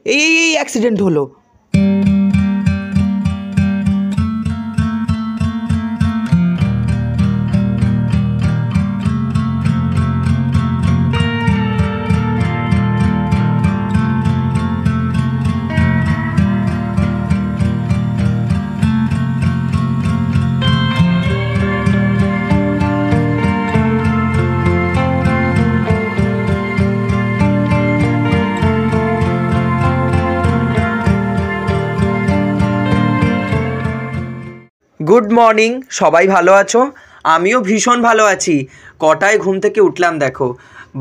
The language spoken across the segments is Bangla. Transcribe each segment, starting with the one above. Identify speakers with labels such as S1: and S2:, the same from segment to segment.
S1: এই অ্যাক্সিডেন্ট হলো। গুড মর্নিং, সবাই ভালো আছো? আমিও ভীষণ ভালো আছি। কটায় ঘুম থেকে উঠলাম দেখো,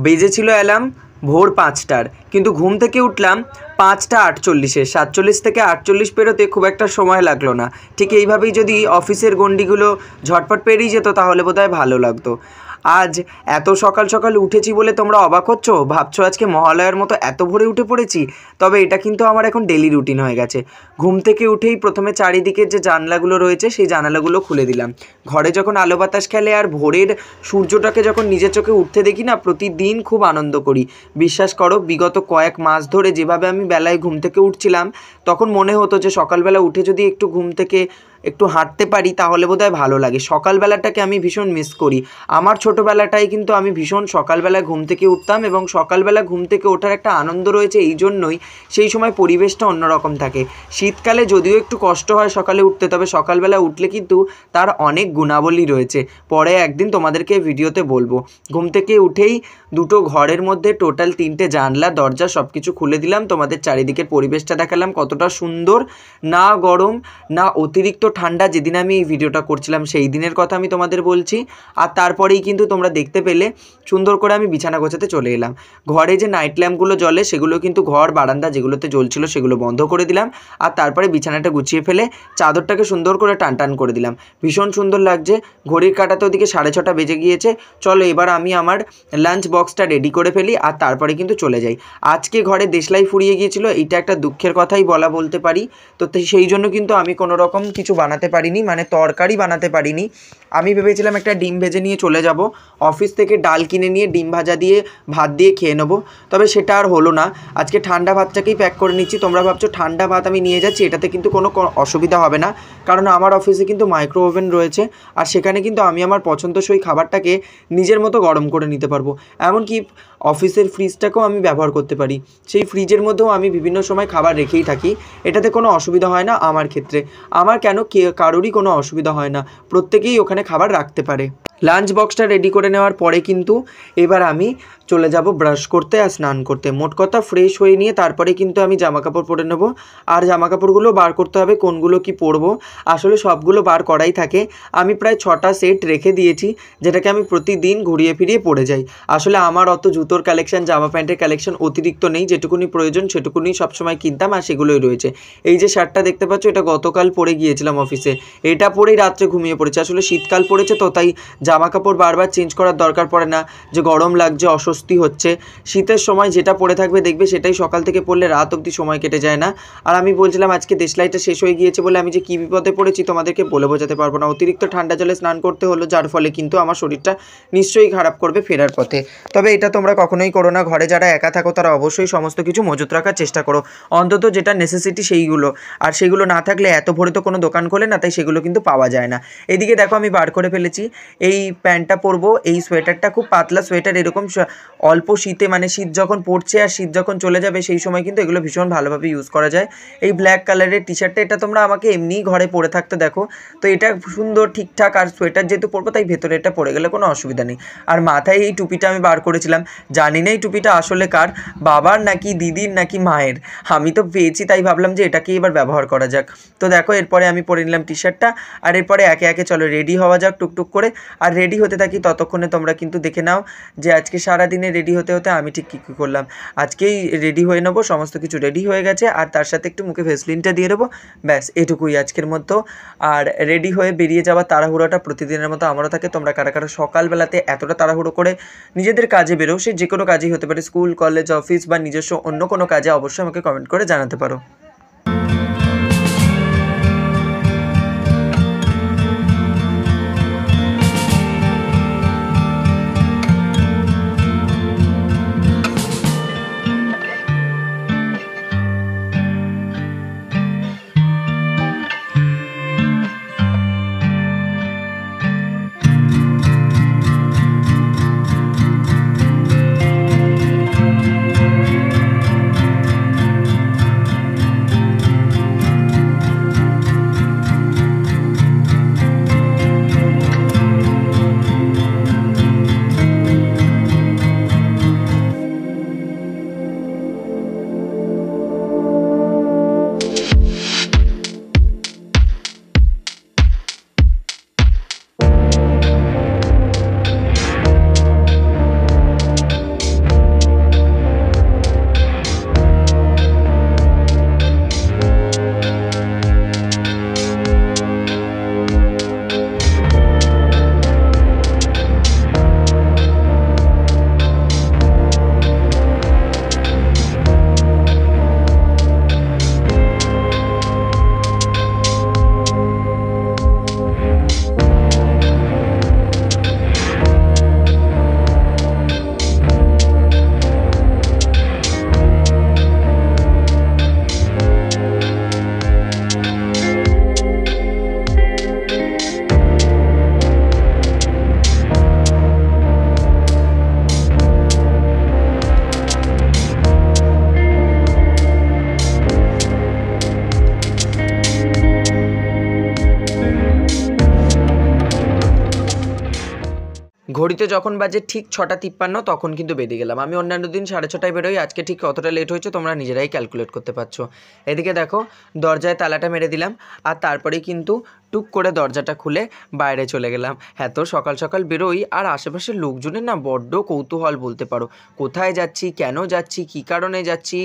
S1: বেজেছিল অ্যালার্ম ভোর 5টার, কিন্তু ঘুম থেকে উঠলাম 5:48। 47 থেকে 48 পেরোতে খুব একটা সময় লাগলো না। ঠিক এইভাবেই যদি অফিসের গণ্ডিগুলো ঝটপট পেরিয়ে যেত তাহলে বোধহয় ভালো লাগতো। আজ এত সকাল সকাল উঠেছি বলে তোমরা অবাক হচ্ছ, ভাবছো আজকে মহালয়ার মতো এত ভোরে উঠে পড়েছি। তবে এটা কিন্তু আমার এখন ডেলি রুটিন হয়ে গেছে। ঘুম থেকে উঠেই প্রথমে চারিদিকের যে জানলাগুলো রয়েছে সেই জানালাগুলো খুলে দিলাম। ঘরে যখন আলো বাতাস খেলে আর ভোরের সূর্যটাকে যখন নিজের চোখে উঠতে দেখি না, প্রতিদিন খুব আনন্দ করি। বিশ্বাস করো, বিগত কয়েক মাস ধরে যেভাবে আমি বেলায় ঘুম থেকে উঠছিলাম, তখন মনে হতো যে সকালবেলা উঠে যদি একটু ঘুম থেকে একটু হাঁটতে পারি তাহলে বোধহয় ভালো লাগে। সকালবেলাটাকে আমি ভীষণ মিস করি। আমার ছোটোবেলাটাই কিন্তু আমি ভীষণ সকালবেলা ঘুম থেকে উঠতাম, এবং সকালবেলা ঘুম থেকে ওঠার একটা আনন্দ রয়েছে এই জন্যই, সেই সময় পরিবেশটা অন্যরকম থাকে। শীতকালে যদিও একটু কষ্ট হয় সকালে উঠতে, তবে সকালবেলা উঠলে কিন্তু তার অনেক গুণাবলী রয়েছে। পরে একদিন তোমাদেরকে ভিডিওতে বলবো। ঘুম থেকে উঠেই দুটো ঘরের মধ্যে টোটাল 3টে জানলা দরজা সব কিছু খুলে দিলাম, তোমাদের চারিদিকের পরিবেশটা দেখালাম কতটা সুন্দর। না গরম না অতিরিক্ত ঠান্ডা। যেদিন আমি এই ভিডিওটা করছিলাম সেই দিনের কথা আমি তোমাদের বলছি। আর তারপরেই কিন্তু তোমরা দেখতে পেলে সুন্দর করে আমি বিছানা গোছাতে চলে এলাম। ঘরে যে নাইট ল্যাম্পগুলো জ্বলে সেগুলো কিন্তু ঘর বারান্দা যেগুলোতে জ্বলছিল সেগুলো বন্ধ করে দিলাম। আর তারপরে বিছানাটা গুছিয়ে ফেলে চাদরটাকে সুন্দর করে টান টান করে দিলাম। ভীষণ সুন্দর লাগছে। ঘড়ির কাঁটাতে ওদিকে 6:30 বেজে গিয়েছে। চলো এবার আমি আমার লাঞ্চ বক্সটা রেডি করে ফেলি, আর তারপরে কিন্তু চলে যাই। আজকে ঘরে দেশলাই ফুরিয়ে গিয়েছিল, এইটা একটা দুঃখের কথাই বলতে পারি। তো সেই জন্য কিন্তু আমি কোনো রকম কিছু বানাতে পারিনি, মানে তরকারি বানাতে পারিনি। আমি ভেবেছিলাম একটা ডিম ভেজে নিয়ে চলে যাব, অফিস থেকে ডাল কিনে নিয়ে ডিম ভাজা দিয়ে ভাত দিয়ে খেয়ে নেবো। তবে সেটা আর হলো না। আজকে ঠান্ডা ভাতটাকেই প্যাক করে নিচ্ছি। তোমরা ভাবছো ঠান্ডা ভাত আমি নিয়ে যাচ্ছি, এটাতে কিন্তু কোনো অসুবিধা হবে না, কারণ আমার অফিসে কিন্তু মাইক্রো ওভেন রয়েছে। আর সেখানে কিন্তু আমি আমার পছন্দসই খাবারটাকে নিজের মতো গরম করে নিতে পারবো। এমনকি অফিসের ফ্রিজটাকেও আমি ব্যবহার করতে পারি। সেই ফ্রিজের মধ্যেও আমি বিভিন্ন সময় খাবার রেখেই থাকি। এটাতে কোনো অসুবিধা হয় না আমার ক্ষেত্রে। আমার কেন কারোরই কোনো অসুবিধা হয় না, প্রত্যেকেই ওখানে খাবার রাখতে পারে। লাঞ্চ বক্সটা রেডি করে নেওয়ার পরে কিন্তু এবার আমি চলে যাব ব্রাশ করতে আর স্নান করতে। মোট কথা ফ্রেশ হয়ে নিয়ে তারপরে কিন্তু আমি জামাকাপড় পরে নেব। আর জামাকাপড়গুলো বার করতে হবে কোনগুলো কি পরবো। আসলে সবগুলো বার করাই থাকে। আমি প্রায় 6টা সেট রেখে দিয়েছি, যেটাকে আমি প্রতিদিন ঘুরিয়ে ফিরিয়ে পরে যাই। আসলে আমার অত জুতোর কালেকশন, জামা প্যান্টের কালেকশন অতিরিক্ত নেই। যেটুকুনি প্রয়োজন সেটুকুনি সবসময় কিনতাম, আর সেগুলোই রয়েছে। এই যে শার্টটা দেখতে পাচ্ছ, এটা গতকাল পরে গিয়েছিলাম অফিসে। এটা পরেই রাত্রে ঘুমিয়ে পড়েছে। আসলে শীতকাল পড়েছে তো, তাই জামা কাপড় বারবার চেঞ্জ করার দরকার পড়ে না, যে গরম লাগছে অস্বস্তি হচ্ছে। শীতের সময় যেটা পরে থাকবে দেখবে সেটাই সকাল থেকে পরলে রাত অবধি সময় কেটে যায় না। আর আমি বলছিলাম আজকে দেশলাইটা শেষ হয়ে গিয়েছে বলে আমি যে কী বিপদে পড়েছি তোমাদেরকে বলে বোঝাতে পারবো না। অতিরিক্ত ঠান্ডা জলে স্নান করতে হলো, যার ফলে কিন্তু আমার শরীরটা নিশ্চয়ই খারাপ করবে ফেরার পথে। তবে এটা তোমরা কখনোই করো না। ঘরে যারা একা থাকো তারা অবশ্যই সমস্ত কিছু মজুত রাখার চেষ্টা করো, অন্তত যেটা নেসেসিটি সেইগুলো। আর সেগুলো না থাকলে এত ভোরে তো কোনো দোকান খোলে না, তাই সেগুলো কিন্তু পাওয়া যায় না। এদিকে দেখো আমি বার করে ফেলেছি এই প্যান্টটা পরবো, এই সোয়েটারটা খুব পাতলা সোয়েটার। এরকম অল্প শীতে, মানে শীত যখন পড়ছে আর শীত যখন চলে যাবে সেই সময় কিন্তু এগুলো ভীষণ ভালোভাবে ইউজ করা যায়। এই ব্ল্যাক কালারের টি শার্টটা, এটা তোমরা আমাকে এমনিই ঘরে পরে থাকতে দেখো, তো এটা সুন্দর ঠিকঠাক। আর সোয়েটার যেহেতু পরবো তাই ভেতরে এটা পরে গেলে কোনো অসুবিধা নেই। আর মাথায় এই টুপিটা আমি বার করেছিলাম, জানি না এই টুপিটা আসলে কার, বাবার নাকি দিদির নাকি মায়ের। আমি তো পেয়েছি তাই ভাবলাম যে এটাকেই এবার ব্যবহার করা যাক। তো দেখো এরপরে আমি পরে নিলাম টি শার্টটা, আর এরপরে একে একে চলো রেডি হওয়া যাক টুকটুক করে। আর রেডি হতে থাকি ততক্ষণে তোমরা কিন্তু দেখে নাও যে আজকে সারাদিনে রেডি হতে হতে আমি ঠিক কী কী করলাম। আজকেই রেডি হয়ে নেবো, সমস্ত কিছু রেডি হয়ে গেছে, আর তার সাথে একটু মুখে ভেসলিনটা দিয়ে দেবো, ব্যাস এটুকুই আজকের মতো। আর রেডি হয়ে বেরিয়ে যাওয়ার তাড়াহুড়োটা প্রতিদিনের মতো আমারও থাকে। তোমরা কারা কারা সকালবেলাতে এতটা তাড়াহুড়ো করে নিজেদের কাজে বেরো, সে যে কোনো কাজই হতে পারে, স্কুল কলেজ অফিস বা নিজস্ব অন্য কোনো কাজে, অবশ্যই আমাকে কমেন্ট করে জানাতে পারো। ঘড়িতে যখন বাজে ঠিক 6:53 তখন কিন্তু বেরিয়ে গেলাম। আমি অন্যান্য দিন 6:30টায় বেরোই, আজকে ঠিক কতটা লেট হয়েছে তোমরা নিজেরাই ক্যালকুলেট করতে পারছো। এদিকে দেখো দরজায় তালাটা মেরে দিলাম, আর তারপরেই কিন্তু টুক করে দরজাটা খুলে বাইরে চলে গেলাম। হ্যাঁ, তো সকাল সকাল বেরোই, আর আশেপাশের লোকজনের না বড্ড কৌতূহল বলতে পারো। কোথায় যাচ্ছি, কেন যাচ্ছি, কী কারণে যাচ্ছি,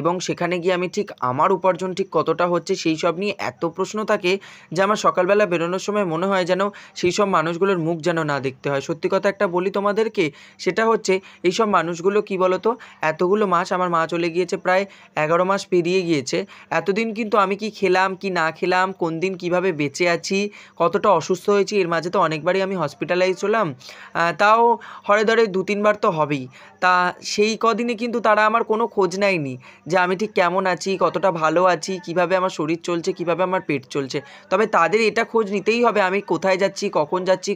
S1: এবং সেখানে গিয়ে আমি ঠিক আমার উপার্জন ঠিক কতটা হচ্ছে সেই সব নিয়ে এত প্রশ্ন থাকে যে আমার সকালবেলা বেরোনোর সময় মনে হয় যেন সেই সব মানুষগুলোর মুখ যেন না দেখতে হয়। সত্যি কথা একটা বলি তোমাদেরকে, সেটা হচ্ছে এইসব মানুষগুলো কি বলো তো, এতগুলো মাস আমার মা চলে গিয়েছে, প্রায় 11 মাস পেরিয়ে গিয়েছে। এতদিন কিন্তু আমি কি খেলাম কি না খেলাম, কোন দিন কিভাবে বেঁচে আছি, কতটা অসুস্থ হয়েছি, এর মাঝে তো অনেকবারই আমি হসপিটালাইজ হলাম, তাও হরে ধরে 2-3 বার তো হবেই। তা সেই কদিনে কিন্তু তারা আমার কোনো খোঁজ নেয়নি যে আমি ঠিক কেমন আছি, কতটা ভালো আছি, কিভাবে আমার শরীর চলছে, কিভাবে আমার পেট চলছে। তবে তাদের এটা খোঁজ নিতেই হবে আমি কোথায় যাচ্ছি,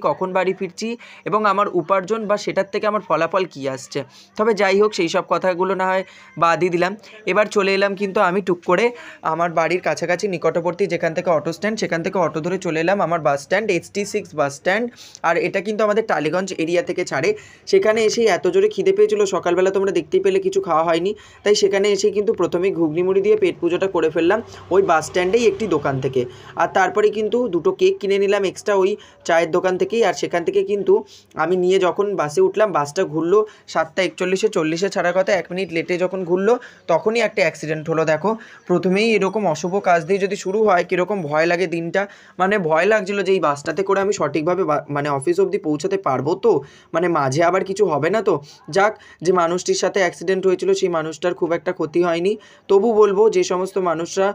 S1: কখন বাড়ি ফিরছি, এবং আমার উপার্জন বা সেটার থেকে আমার ফলাফল কী আসছে। তবে যাই হোক, সেই সব কথাগুলো না হয় বাদই দিলাম। এবার চলে এলাম কিন্তু আমি টুক করে আমার বাড়ির কাছাকাছি নিকটবর্তী যেখান থেকে অটো স্ট্যান্ড, সেখান থেকে অটো ধরে চলে এলাম আমার bus stand, HT6 bus stand. আর এটা কিন্তু আমাদের টালিগঞ্জ এরিয়া থেকে ছাড়ে। সেখানে এসেই এত জোরে খিদে পেয়েছিল, সকালবেলা তোমরা দেখতেই পেলে কিছু খাওয়া হয়নি, তাই সেখানে এসে কিন্তু প্রথমেই ঘুগনি মুড়ি দিয়ে পেট পুজোটা করে ফেললাম ওই বাস স্ট্যান্ডেই একটি দোকান থেকে। আর তারপরে কিন্তু 2টো কেক কিনে নিলাম এক্সট্রা ওই চায়ের দোকান থেকেই। আর সেখান থেকে কিন্তু আমি নিয়ে যখন বাসে উঠলাম, বাসটা ঘুরলো 7:41, 40-এ ছাড়ার কথা, 1 মিনিট লেটে যখন ঘুরলো তখনই একটা অ্যাক্সিডেন্ট হলো। দেখো, প্রথমেই এরকম অশুভ কাজ দিয়ে যদি শুরু হয়, কীরকম ভয় লাগে দিনটা। মানে ভয় লাগছিলো যে এই বাসটাতে করে আমি সঠিকভাবে মানে অফিস অবধি পৌঁছাতে পারবো তো, মানে মাঝে আবার কিছু হবে না তো। যাক, যে মানুষটির সাথে অ্যাক্সিডেন্ট হয়েছিল সেই মানুষটার খুব একটা ক্ষতি হয়নি। তবু বলবো, যে সমস্ত মানুষরা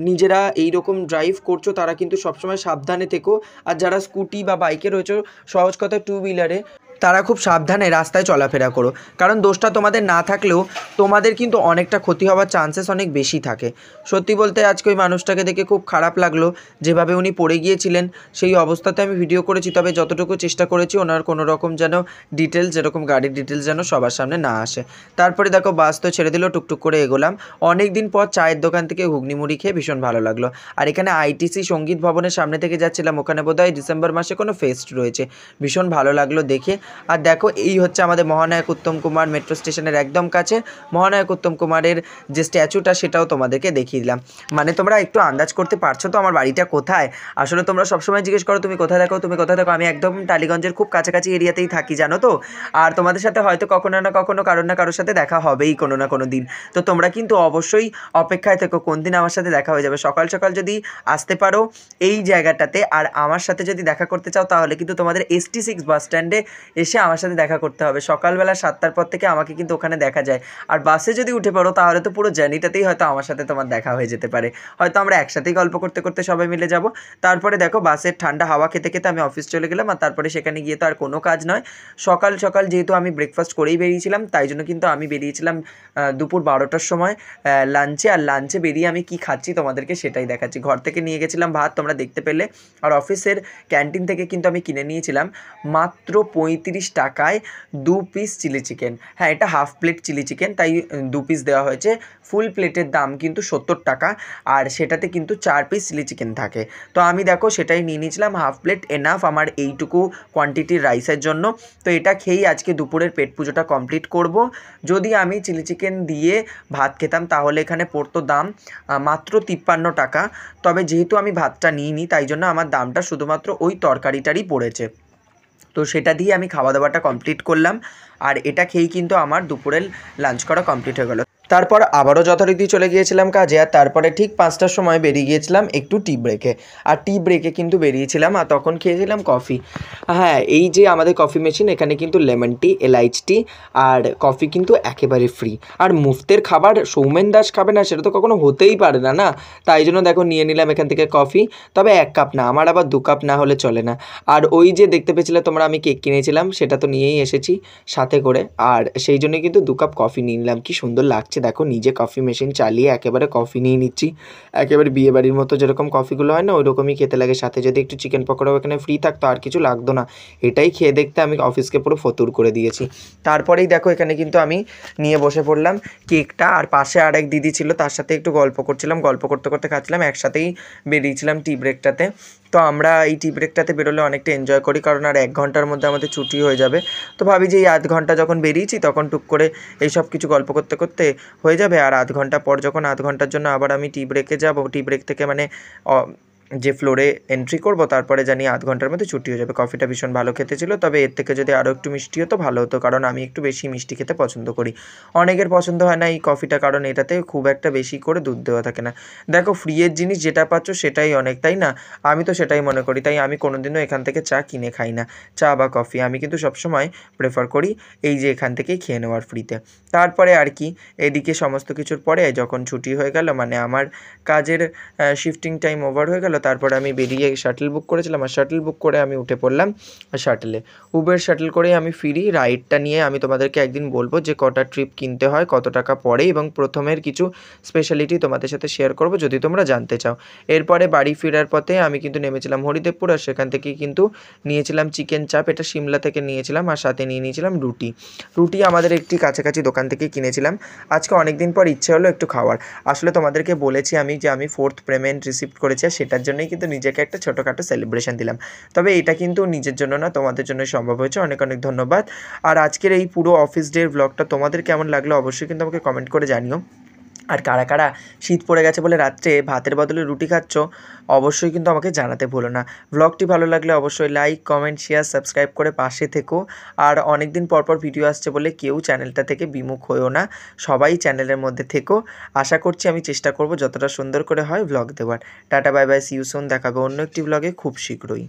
S1: নিজেরা এইরকম ড্রাইভ করছো তারা কিন্তু সবসময় সাবধানে থেকো। আর যারা স্কুটি বা বাইকে রয়েছে, সহজ কথা 2 হুইলারে, তারা খুব সাবধানে রাস্তায় চলাফেরা করো, কারণ দোষটা তোমাদের না থাকলেও তোমাদের কিন্তু অনেকটা ক্ষতি হওয়ার চান্সেস অনেক বেশি থাকে। সত্যি বলতে আজকে ওই মানুষটাকে দেখে খুব খারাপ লাগলো, যেভাবে উনি পড়ে গিয়েছিলেন সেই অবস্থাতে আমি ভিডিও করেছি। তবে যতটুকু চেষ্টা করেছি ওনার কোনো রকম যেন ডিটেলস, যেরকম গাড়ির ডিটেলস যেন সবার সামনে না আসে। তারপরে দেখো বাস তো ছেড়ে দিল, টুকটুক করে এগোলাম। অনেক দিন পর চায়ের দোকান থেকে ঘুগনি মুড়ি খেয়ে ভীষণ ভালো লাগলো। আর এখানে আইটিসি সঙ্গীত ভবনের সামনে থেকে যাচ্ছিলাম, ওখানে বোধহয় ডিসেম্বর মাসে কোনো ফেস্ট রয়েছে, ভীষণ ভালো লাগলো দেখে। আর দেখো, এই হচ্ছে আমাদের মহানায়ক উত্তম কুমার মেট্রো স্টেশনের একদম কাছে। মহানায়ক উত্তম কুমারের যে স্ট্যাচুটা সেটাও তোমাদেরকে দেখিয়ে দিলাম। মানে তোমরা একটু আন্দাজ করতে পারছো তো আমার বাড়িটা কোথায়। আসলে তোমরা সবসময় জিজ্ঞেস করো তুমি কোথায় থাকো, তুমি কোথায় থাকো। আমি একদম টালিগঞ্জের খুব কাছাকাছি এরিয়াতেই থাকি, জানো তো। আর তোমাদের সাথে হয়তো কখনো না কখনো কারোর না কারোর সাথে দেখা হবেই কোনো না কোনো দিন। তো তোমরা কিন্তু অবশ্যই অপেক্ষায় থেকো কোন দিন আমার সাথে দেখা হয়ে যাবে। সকাল সকাল যদি আসতে পারো এই জায়গাটাতে আর আমার সাথে যদি দেখা করতে চাও, তাহলে কিন্তু তোমাদের HT6 বাস স্ট্যান্ডে এসে আমার সাথে দেখা করতে হবে। সকালবেলা 7টার পর থেকে আমাকে কিন্তু ওখানে দেখা যায়। আর বাসে যদি উঠে পড়ো তাহলে তো পুরো জার্নিটাতেই হয়তো আমার সাথে তোমার দেখা হয়ে যেতে পারে, হয়তো আমরা একসাথেই গল্প করতে করতে সবাই মিলে যাব। তারপরে দেখো বাসের ঠান্ডা হাওয়া খেতে খেতে আমি অফিস চলে গেলাম। আর তারপরে সেখানে গিয়ে তো আর কোনো কাজ নয়, সকাল সকাল যেহেতু আমি ব্রেকফাস্ট করেই বেরিয়েছিলাম, তাই জন্য কিন্তু আমি বেরিয়েছিলাম দুপুর 12টার সময় লাঞ্চে। আর লাঞ্চে বেরিয়ে আমি কি খাচ্ছি তোমাদেরকে সেটাই দেখাচ্ছি। ঘর থেকে নিয়ে গেছিলাম ভাত, তোমরা দেখতে পেলে। আর অফিসের ক্যান্টিন থেকে কিন্তু আমি কিনে নিয়েছিলাম মাত্র 35 টাকায় 2 পিস চিলি চিকেন। হ্যাঁ, এটা হাফ প্লেট চিলি চিকেন, তাই 2 পিস দেওয়া হয়েছে। ফুল প্লেটের দাম কিন্তু 70 টাকা, আর সেটাতে কিন্তু 4 পিস চিলি চিকেন থাকে। তো আমি দেখো সেটাই নিয়ে নিয়েছিলাম, হাফ প্লেট এনাফ আমার এইটুকু কোয়ান্টিটির রাইসের জন্য। তো এটা খেয়েই আজকে দুপুরের পেট পুজোটা কমপ্লিট করব। যদি আমি চিলি চিকেন দিয়ে ভাত খেতাম তাহলে এখানে পড়তো দাম মাত্র 53 টাকা। তবে যেহেতু আমি ভাতটা নিইনি, তাই জন্য আমার দামটা শুধুমাত্র ওই তরকারিটারই পড়েছে। তো সেটা দিয়ে আমি খাওয়া দাওয়াটা কমপ্লিট করলাম। আর এটা খেয়েই কিন্তু আমার দুপুরের লাঞ্চ করা কমপ্লিট হয়ে গেল। তারপর আবারও যথারীতি চলে গিয়েছিলাম কাজে। আর তারপরে ঠিক 5টার সময় বেরিয়ে গিয়েছিলাম একটু টি ব্রেকে। আর টি ব্রেকে কিন্তু বেরিয়েছিলাম, আর তখন খেয়েছিলাম কফি। হ্যাঁ, এই যে আমাদের কফি মেশিন, এখানে কিন্তু লেমন টি, এলাইচ টি আর কফি কিন্তু একেবারে ফ্রি। আর মুফতের খাবার সৌমেন দাস খাবে না সেটা তো কখনো হতেই পারে না, না। তাই জন্য দেখো নিয়ে নিলাম এখান থেকে কফি। তবে 1 কাপ না, আমার আবার 2 কাপ না হলে চলে না। আর ওই যে দেখতে পেয়েছিলে তোমরা আমি কেক কিনেছিলাম, সেটা তো নিয়েই এসেছি সাথে করে। আর সেই জন্য কিন্তু 2 কাপ কফি নিয়ে নিলাম। কি সুন্দর লাগছে দেখো, নিজে কফি মেশিন চালিয়ে একেবারে কফি নিয়ে নিচ্ছি। একেবারে বিয়েবাড়ির মতো যেরকম কফিগুলো হয় না, ওই রকমই খেতে লাগে। সাথে যদি একটু চিকেন পকোড়াও এখানে ফ্রি থাকতো আর কিছু লাগতো না। এটাই খেয়ে দেখতে আমি অফিসকে পুরো ফতুর করে দিয়েছি। তারপরেই দেখো এখানে কিন্তু আমি নিয়ে বসে পড়লাম কেকটা। আর পাশে আর এক দিদি ছিল, তার সাথে একটু গল্প করছিলাম, গল্প করতে করতে খাচ্ছিলাম। একসাথেই বেরিয়েছিলাম টি ব্রেকটাতে। তো আমরা এই টি ব্রেকটাতে বেরোলে অনেকটা এনজয় করি, কারণ আর 1 ঘন্টার মধ্যে আমাদের ছুটি হয়ে যাবে। তো ভাবি যে এই আধ ঘন্টা যখন বেরিয়েছি তখন টুক করে এই সব কিছু গল্প করতে করতে হয়ে যাবে, আর আধ ঘন্টা পর যখন আধ ঘন্টার জন্য আবার আমি টি ব্রেকে যাব, টি ব্রেক থেকে মানে যে ফ্লোরে এন্ট্রি করব, তারপরে জানি আধ ঘন্টার মধ্যে ছুটি হয়ে যাবে। কফিটা ভীষণ ভালো খেতে ছিল, তবে এর থেকে যদি আরও একটু মিষ্টি হতো ভালো হতো, কারণ আমি একটু বেশি মিষ্টি খেতে পছন্দ করি। অনেকের পছন্দ হয় না এই কফিটা, কারণ এটাতে খুব একটা বেশি করে দুধ দেওয়া থাকে না। দেখো, ফ্রিয়ের জিনিস যেটা পাচ্ছ সেটাই অনেক, তাই না? আমি তো সেটাই মনে করি, তাই আমি কোনোদিনও এখান থেকে চা কিনে খাই না, চা বা কফি। আমি কিন্তু সবসময় প্রেফার করি এই যে এখান থেকেই খেয়ে নেওয়ার ফ্রিতে। তারপরে আর কি, এদিকে সমস্ত কিছুর পরে যখন ছুটি হয়ে গেল, মানে আমার কাজের শিফটিং টাইম ওভার হয়ে গেল, তারপরে আমি বেরিয়ে শাটল বুক করেছিলাম, আর শাটল বুক করে আমি উঠে পড়লাম শাটলে। উবের শাটল করেই আমি ফিরি। রাইডটা নিয়ে আমি তোমাদেরকে একদিন বলবো যে কটা ট্রিপ কিনতে হয়, কত টাকা পড়ে, এবং প্রথমের কিছু স্পেশালিটি তোমাদের সাথে শেয়ার করবো যদি তোমরা জানতে চাও। এরপরে বাড়ি ফেরার পথে আমি কিন্তু নেমেছিলাম হরিদেবপুর, আর সেখান থেকেই কিন্তু নিয়েছিলাম চিকেন চাপ, এটা সিমলা থেকে নিয়েছিলাম, আর সাথে নিয়ে নিয়েছিলাম রুটি। রুটি আমাদের একটি কাছাকাছি দোকান থেকেই কিনেছিলাম। আজকে অনেক দিন পর ইচ্ছে হলো একটু খাওয়ার। আসলে তোমাদেরকে বলেছি আমি যে আমি 4th পেমেন্ট রিসিভ করেছি, আর সেটার জন্যই কিন্তু নিজেকে একটা ছোটোখাটো সেলিব্রেশন দিলাম। তবে এটা কিন্তু নিজের জন্য না, তোমাদের জন্য সম্ভব হয়েছে। অনেক অনেক ধন্যবাদ। আর আজকের এই পুরো অফিস ডের ব্লগটা তোমাদের কেমন লাগলো অবশ্যই কিন্তু আমাকে কমেন্ট করে জানিও। আর কারা কারা শীত পড়ে গেছে বলে রাত্রে ভাতের বদলে রুটি খাচ্ছ, অবশ্যই কিন্তু আমাকে জানাতে ভুলো না। ব্লগটি ভালো লাগলে অবশ্যই লাইক, কমেন্ট, শেয়ার, সাবস্ক্রাইব করে পাশে থেকো। আর অনেক দিন পর পর ভিডিও আসছে বলে কেউ চ্যানেলটা থেকে বিমুখ হয়েও না, সবাই চ্যানেলের মধ্যে থেকো। আশা করছি আমি চেষ্টা করব যতটা সুন্দর করে হয় ব্লগ দেওয়ার। Tata, bye bye, see you soon. দেখাবে অন্য একটি ব্লগে খুব শীঘ্রই।